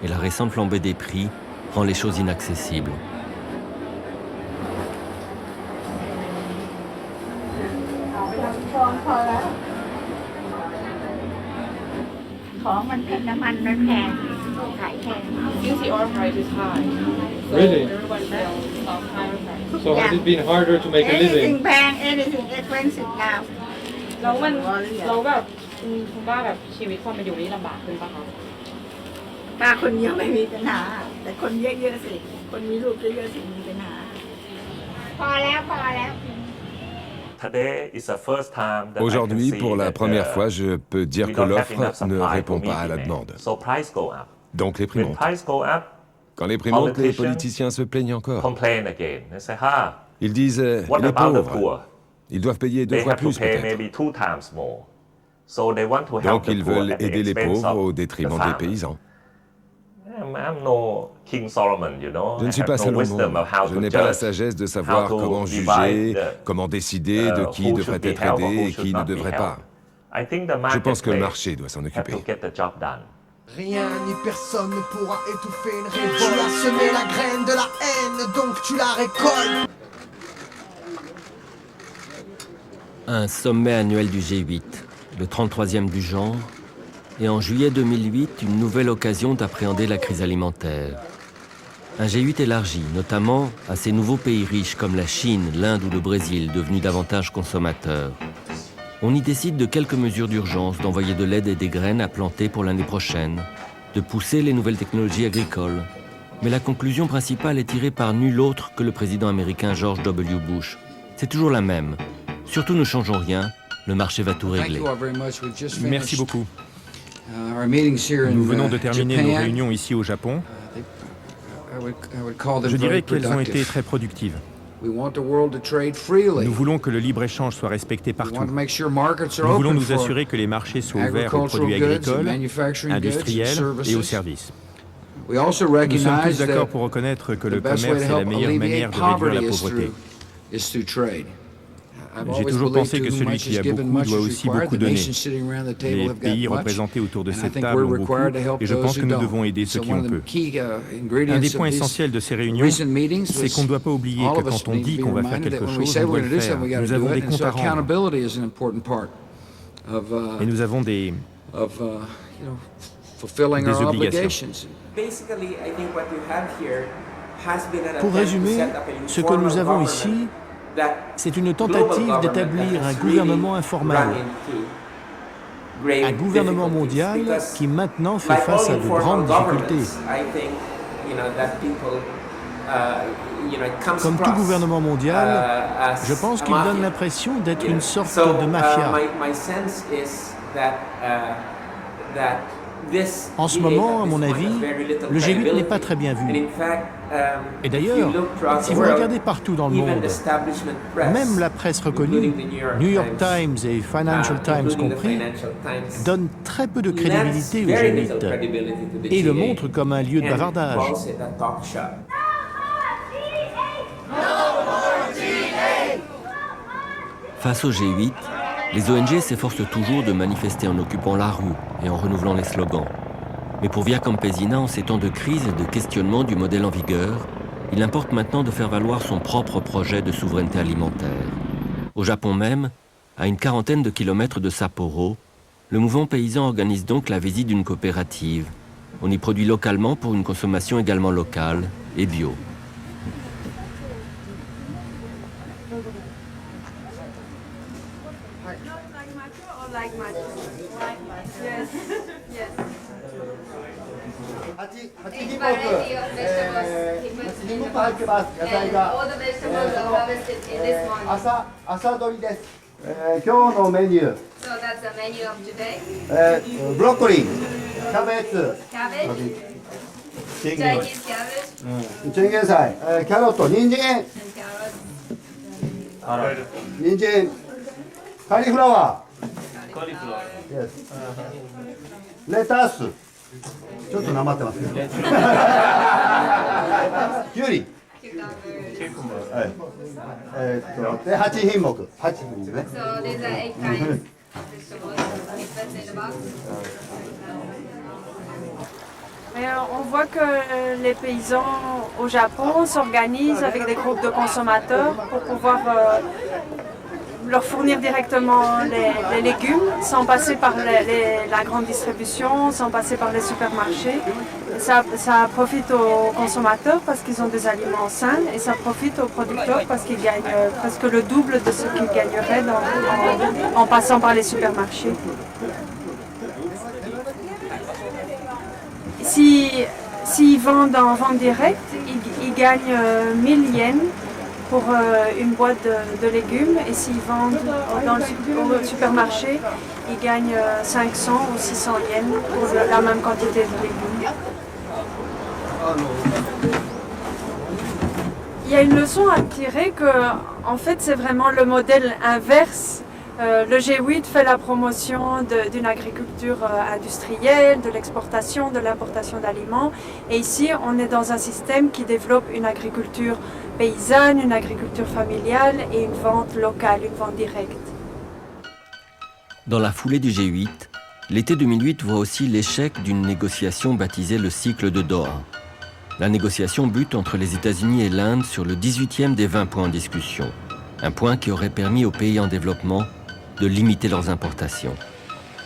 et la récente flambée des prix rend les choses inaccessibles. Usually our price is high. Really? Everyone sells higher price. So has it been harder to make a living? Anything bang, anything expensive now. แล้วเราแบบคุณว่าแบบชีวิตความเป็นอยู่นี้ลำบากขึ้นป่ะคะ ป้าคนเดียวไม่มีปัญหาแต่คนเยอะๆสิคนมีลูกเยอะๆสิมีปัญหาพอแล้ว Aujourd'hui, pour la première fois, je peux dire que l'offre ne répond pas à la demande. Donc les prix montent. Quand les prix montent, les politiciens se plaignent encore. Ils disent les pauvres, ils doivent payer 2 fois plus peut-être. Donc ils veulent aider les pauvres au détriment des paysans. Je ne suis pas Salomon, je n'ai pas la sagesse de savoir comment juger, comment décider de qui devrait être aidé et qui ne devrait pas. Je pense que le marché doit s'en occuper. Rien ni personne ne pourra étouffer une révolte. Tu as semé la graine de la haine, donc tu la récoltes. Un sommet annuel du G8, le 33e du genre, et en juillet 2008, une nouvelle occasion d'appréhender la crise alimentaire. Un G8 élargi, notamment à ces nouveaux pays riches comme la Chine, l'Inde ou le Brésil, devenus davantage consommateurs. On y décide de quelques mesures d'urgence, d'envoyer de l'aide et des graines à planter pour l'année prochaine, de pousser les nouvelles technologies agricoles. Mais la conclusion principale est tirée par nul autre que le président américain George W. Bush. C'est toujours la même. Surtout ne changeons rien, le marché va tout régler. Merci beaucoup. Nous venons de terminer nos réunions ici au Japon. Je dirais qu'elles ont été très productives. Nous voulons que le libre-échange soit respecté partout. Nous voulons nous assurer que les marchés soient ouverts aux produits agricoles, industriels et aux services. Nous sommes tous d'accord pour reconnaître que le commerce est la meilleure manière de réduire la pauvreté. J'ai toujours pensé que celui qui a beaucoup doit aussi beaucoup donner. Les pays représentés autour de cette table ont beaucoup, et je pense que nous devons aider ceux qui ont peu. Un des points essentiels de ces réunions, c'est qu'on ne doit pas oublier que quand on dit qu'on va faire quelque chose, on doit le faire. Nous avons des comptes à rendre. Et nous avons des obligations. Pour résumer, ce que nous avons ici, c'est une tentative d'établir un gouvernement informel, un gouvernement mondial qui maintenant fait face à de grandes difficultés. Comme tout gouvernement mondial, je pense qu'il donne l'impression d'être une sorte de mafia. En ce moment, à mon avis, le G8 n'est pas très bien vu. Et d'ailleurs, si vous regardez partout dans le monde, même la presse reconnue, New York Times et Financial Times compris, donne très peu de crédibilité au G8 et le montre comme un lieu de bavardage. Face au G8, les ONG s'efforcent toujours de manifester en occupant la rue et en renouvelant les slogans. Mais pour Via Campesina, en ces temps de crise et de questionnement du modèle en vigueur, il importe maintenant de faire valoir son propre projet de souveraineté alimentaire. Au Japon même, à une quarantaine de kilomètres de Sapporo, le mouvement paysan organise donc la visite d'une coopérative. On y produit localement pour une consommation également locale et bio. So that's the menu of today. Broccoli, cabbage, Chinese cabbage, chengensai, carrot, ninjin, ninjin, cauliflower, yes, lettuce. ちょっとなまってますけど。きゅうり。はい。で8品目。8品目ね。So these are 8 kinds of vegetables. Different in the box. On voit que les paysans au Japon s'organisent avec des groupes de consommateurs pour pouvoir leur fournir directement les légumes sans passer par la grande distribution, sans passer par les supermarchés. Et ça profite aux consommateurs parce qu'ils ont des aliments sains et ça profite aux producteurs parce qu'ils gagnent presque le double de ce qu'ils gagneraient en passant par les supermarchés. S'ils vendent en vente directe, ils gagnent 1000 yens pour une boîte de légumes et s'ils vendent au supermarché, ils gagnent 500 ou 600 yens pour la même quantité de légumes. Il y a une leçon à tirer que, en fait, c'est vraiment le modèle inverse. Le G8 fait la promotion d'une agriculture industrielle, de l'exportation, de l'importation d'aliments. Et ici, on est dans un système qui développe une agriculture paysanne, une agriculture familiale et une vente locale, une vente directe. Dans la foulée du G8, l'été 2008 voit aussi l'échec d'une négociation baptisée le cycle de Doha. La négociation bute entre les États-Unis et l'Inde sur le 18e des 20 points en discussion. Un point qui aurait permis aux pays en développement de limiter leurs importations.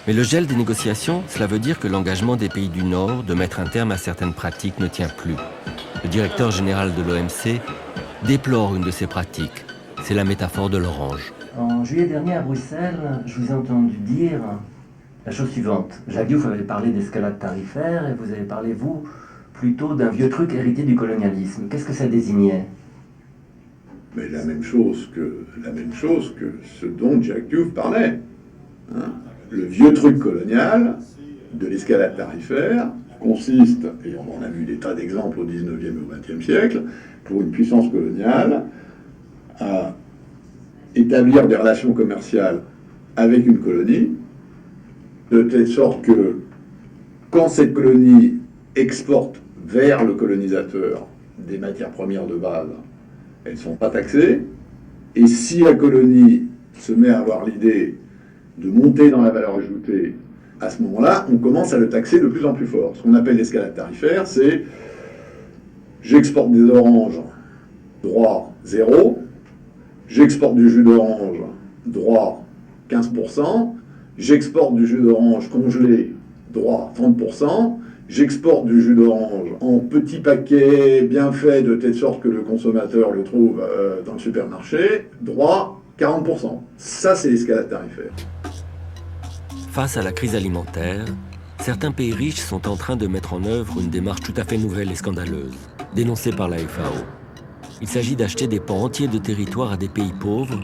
Mais le gel des négociations, cela veut dire que l'engagement des pays du Nord de mettre un terme à certaines pratiques ne tient plus. Le directeur général de l'OMC déplore une de ces pratiques. C'est la métaphore de l'orange. En juillet dernier à Bruxelles, je vous ai entendu dire la chose suivante. Jacques Diouf avait parlé d'escalade tarifaire et vous avez parlé, vous, plutôt d'un vieux truc hérité du colonialisme. Qu'est-ce que ça désignait ? Mais la même chose que ce dont Jacques Diouf parlait. Hein. Le vieux truc colonial de l'escalade tarifaire consiste, et on en a vu des tas d'exemples au 19e et au 20e siècle, pour une puissance coloniale à établir des relations commerciales avec une colonie, de telle sorte que quand cette colonie exporte vers le colonisateur des matières premières de base, elles ne sont pas taxées, et si la colonie se met à avoir l'idée de monter dans la valeur ajoutée, à ce moment-là, on commence à le taxer de plus en plus fort. Ce qu'on appelle l'escalade tarifaire, c'est j'exporte des oranges, droit 0, j'exporte du jus d'orange, droit 15%, j'exporte du jus d'orange congelé, droit 30%, j'exporte du jus d'orange en petits paquets bien faits de telle sorte que le consommateur le trouve dans le supermarché, droit 40%. Ça, c'est l'escalade tarifaire. Face à la crise alimentaire, certains pays riches sont en train de mettre en œuvre une démarche tout à fait nouvelle et scandaleuse, dénoncée par la FAO. Il s'agit d'acheter des pans entiers de territoire à des pays pauvres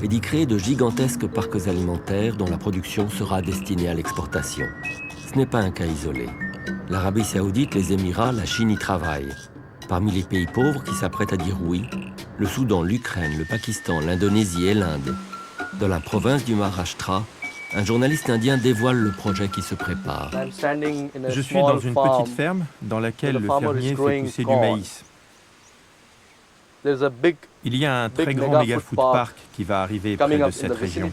et d'y créer de gigantesques parcs alimentaires dont la production sera destinée à l'exportation. Ce n'est pas un cas isolé. L'Arabie saoudite, les Émirats, la Chine y travaillent. Parmi les pays pauvres qui s'apprêtent à dire oui, le Soudan, l'Ukraine, le Pakistan, l'Indonésie et l'Inde. Dans la province du Maharashtra, un journaliste indien dévoile le projet qui se prépare. Je suis dans une petite ferme dans laquelle le fermier fait pousser du maïs. Il y a un très grand méga-food park qui va arriver près de cette région.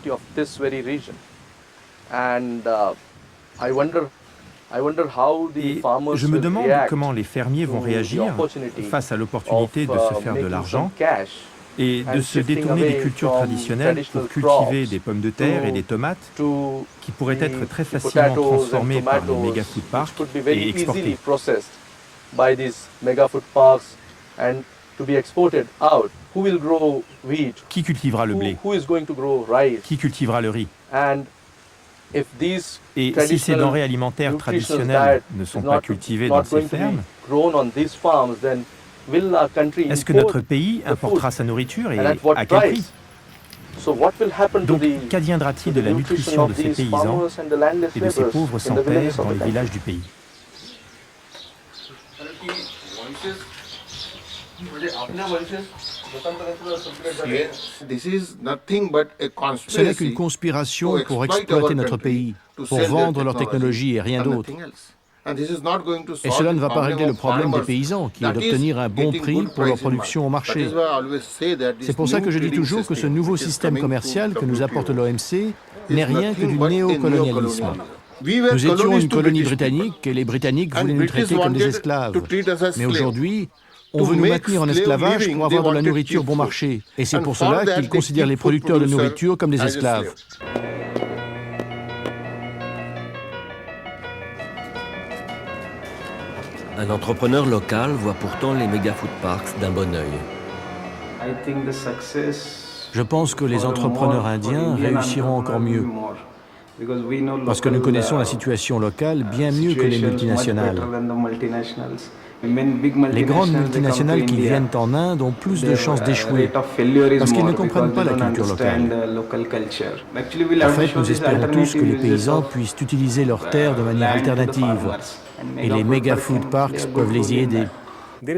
Et je me demande comment les fermiers vont réagir face à l'opportunité de se faire de l'argent et de se détourner des cultures traditionnelles pour cultiver des pommes de terre et des tomates qui pourraient être très facilement transformées par les méga-food parks et exportées. Qui cultivera le blé? Qui cultivera le riz? Et si ces denrées alimentaires traditionnelles ne sont pas cultivées dans ces fermes, est-ce que notre pays importera sa nourriture et à quel prix? Donc, qu'adviendra-t-il de la nutrition de ces paysans et de ces pauvres sans terre dans les villages du pays? Ce n'est qu'une conspiration pour exploiter notre pays, pour vendre leur technologie et rien d'autre. Et cela ne va pas régler le problème des paysans, qui est d'obtenir un bon prix pour leur production au marché. C'est pour ça que je dis toujours que ce nouveau système commercial que nous apporte l'OMC n'est rien que du néocolonialisme. Nous étions une colonie britannique et les Britanniques voulaient nous traiter comme des esclaves. Mais aujourd'hui, on veut nous maintenir en esclavage pour avoir de la nourriture bon marché. Et c'est pour cela qu'ils considèrent les producteurs de nourriture comme des esclaves. Un entrepreneur local voit pourtant les méga-food parks d'un bon œil. Je pense que les entrepreneurs indiens réussiront encore mieux. Parce que nous connaissons la situation locale bien mieux que les multinationales. Les grandes multinationales qui viennent en Inde ont plus de chances d'échouer parce qu'ils ne comprennent pas la culture locale. En fait, nous espérons tous que les paysans puissent utiliser leurs terres de manière alternative et les méga-food parks peuvent les y aider. Il y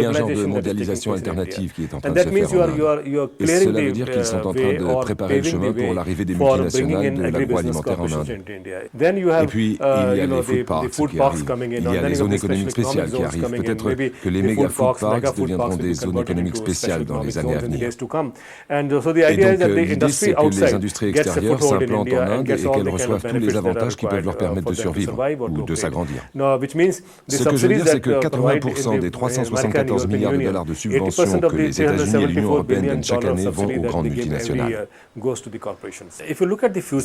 a un genre de mondialisation alternative qui est en train de se faire en Inde. Et cela veut dire qu'ils sont en train de préparer le chemin pour l'arrivée des multinationales de l'agroalimentaire en Inde. Et puis, il y a les food parks qui arrivent. Il y a les zones économiques spéciales qui arrivent. Peut-être que les méga food parks deviendront des zones économiques spéciales dans les années à venir. Et donc, l'idée, c'est que les industries extérieures s'implantent en Inde et qu'elles reçoivent tous les avantages qui peuvent leur permettre de survivre ou de s'agrandir. Ce que je veux dire, c'est que 80% des 374 milliards de dollars de subventions que les États-Unis et l'Union européenne donnent chaque année vont aux grandes multinationales. Si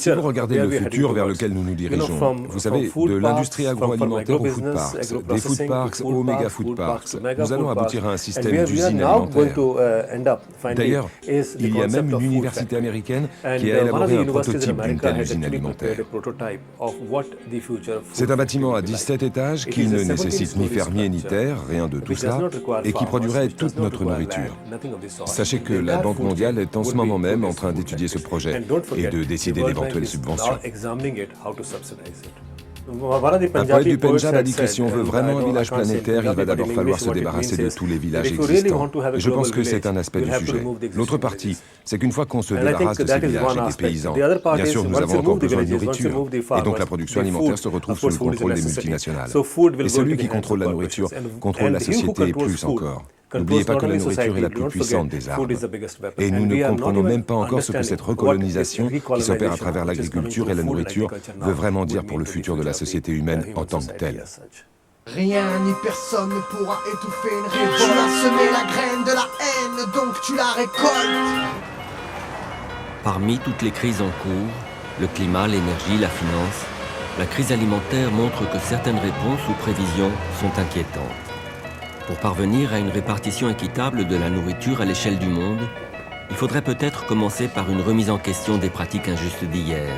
vous regardez le futur vers lequel nous nous dirigeons, vous savez, de l'industrie agroalimentaire aux food parks, des food parks aux méga food parks, nous allons aboutir à un système d'usines alimentaires. D'ailleurs, il y a même une université américaine qui a élaboré un prototype d'une telle usine alimentaire. C'est un bâtiment à 17 étages qui ne nécessite ni fermier ni terre, rien de tout cela, et qui produirait toute notre nourriture. Sachez que la Banque mondiale est en ce moment même en train d'étudier ce projet et de décider d'éventuelles subventions. Un poète du Pendjab a dit que si on veut vraiment un village planétaire, il va d'abord falloir se débarrasser de tous les villages existants. Et je pense que c'est un aspect du sujet. L'autre partie, c'est qu'une fois qu'on se débarrasse de ces villages et des paysans, bien sûr, nous avons encore besoin de nourriture. Et donc la production alimentaire se retrouve sous le contrôle des multinationales. Et celui qui contrôle la nourriture contrôle la société et plus encore. N'oubliez pas que la nourriture est la plus puissante des armes. Et nous ne comprenons même pas encore ce que cette recolonisation qui s'opère à travers l'agriculture et la nourriture veut vraiment dire pour le futur de la société humaine en tant que telle. Rien ni personne ne pourra étouffer une révolte. Tu as semé la graine de la haine, donc tu la récoltes. Parmi toutes les crises en cours, le climat, l'énergie, la finance, la crise alimentaire montre que certaines réponses ou prévisions sont inquiétantes. Pour parvenir à une répartition équitable de la nourriture à l'échelle du monde, il faudrait peut-être commencer par une remise en question des pratiques injustes d'hier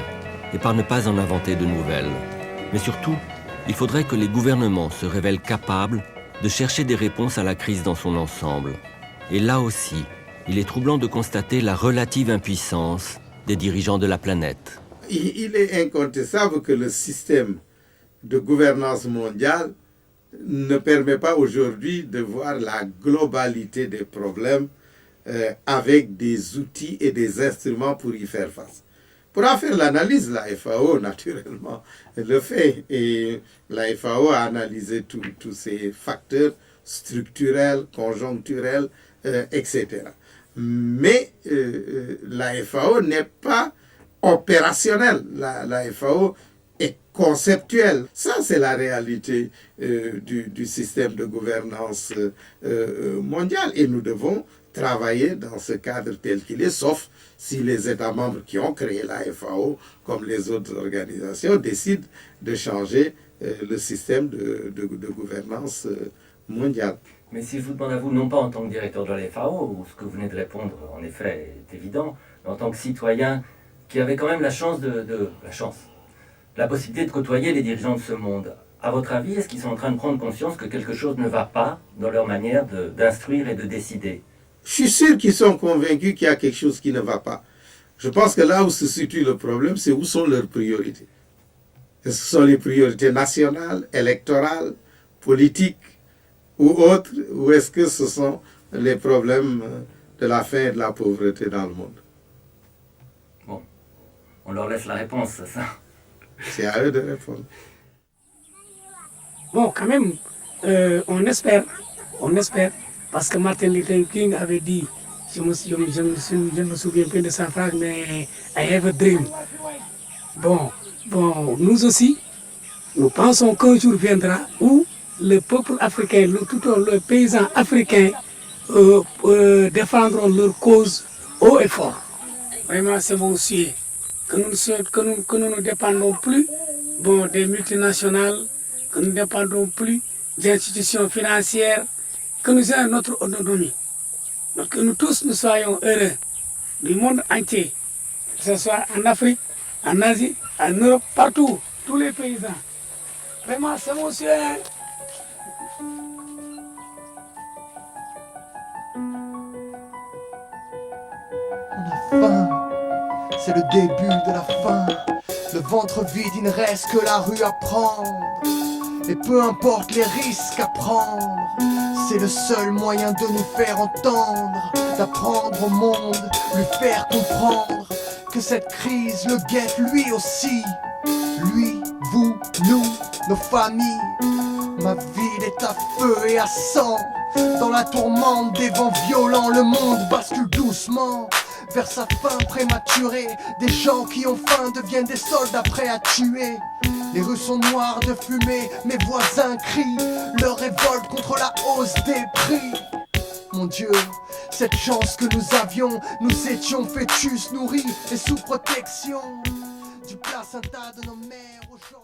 et par ne pas en inventer de nouvelles. Mais surtout, il faudrait que les gouvernements se révèlent capables de chercher des réponses à la crise dans son ensemble. Et là aussi, il est troublant de constater la relative impuissance des dirigeants de la planète. il est incontestable que le système de gouvernance mondiale ne permet pas aujourd'hui de voir la globalité des problèmes avec des outils et des instruments pour y faire face. Pour en faire l'analyse, la FAO, naturellement, le fait. Et la FAO a analysé tous ces facteurs structurels, conjoncturels, etc. Mais la FAO n'est pas opérationnelle. La FAO est conceptuelle. Ça, c'est la réalité du système de gouvernance mondiale. Et nous devons travailler dans ce cadre tel qu'il est, sauf si les États membres qui ont créé la FAO, comme les autres organisations, décident de changer le système de gouvernance mondiale. Mais si je vous demande à vous, non pas en tant que directeur de la FAO, où ce que vous venez de répondre, en effet, est évident, mais en tant que citoyen qui avait quand même la possibilité de côtoyer les dirigeants de ce monde, à votre avis, est-ce qu'ils sont en train de prendre conscience que quelque chose ne va pas dans leur manière d'instruire et de décider? Je suis sûr qu'ils sont convaincus qu'il y a quelque chose qui ne va pas. Je pense que là où se situe le problème, c'est où sont leurs priorités. Est-ce que ce sont les priorités nationales, électorales, politiques ou autres, ou est-ce que ce sont les problèmes de la faim et de la pauvreté dans le monde? Bon, on leur laisse la réponse, c'est ça? C'est à eux de répondre. Bon, quand même, on espère, parce que Martin Luther King avait dit, je ne me souviens plus de sa phrase, mais I have a dream. Bon, nous aussi, nous pensons qu'un jour viendra où le peuple africain, les paysans africains défendront leur cause haut et fort. Vraiment, c'est mon souhait. Que nous ne dépendons plus des multinationales, que nous ne dépendons plus des institutions financières, que nous ayons notre autonomie. Donc que nous tous nous soyons heureux du monde entier, que ce soit en Afrique, en Asie, en Europe, partout, tous les paysans. Vraiment, c'est mon souhait. On a faim, c'est le début de la fin. Le ventre vide, il ne reste que la rue à prendre. Et peu importe les risques à prendre, c'est le seul moyen de nous faire entendre, d'apprendre au monde, lui faire comprendre que cette crise le guette lui aussi. Lui, vous, nous, nos familles. Ma ville est à feu et à sang. Dans la tourmente des vents violents, le monde bascule doucement vers sa fin prématurée. Des gens qui ont faim deviennent des soldats prêts à tuer. Les rues sont noires de fumée, mes voisins crient leur révolte contre la hausse des prix. Mon Dieu, cette chance que nous avions, nous étions fœtus nourris et sous protection du placenta de nos mères aux gens.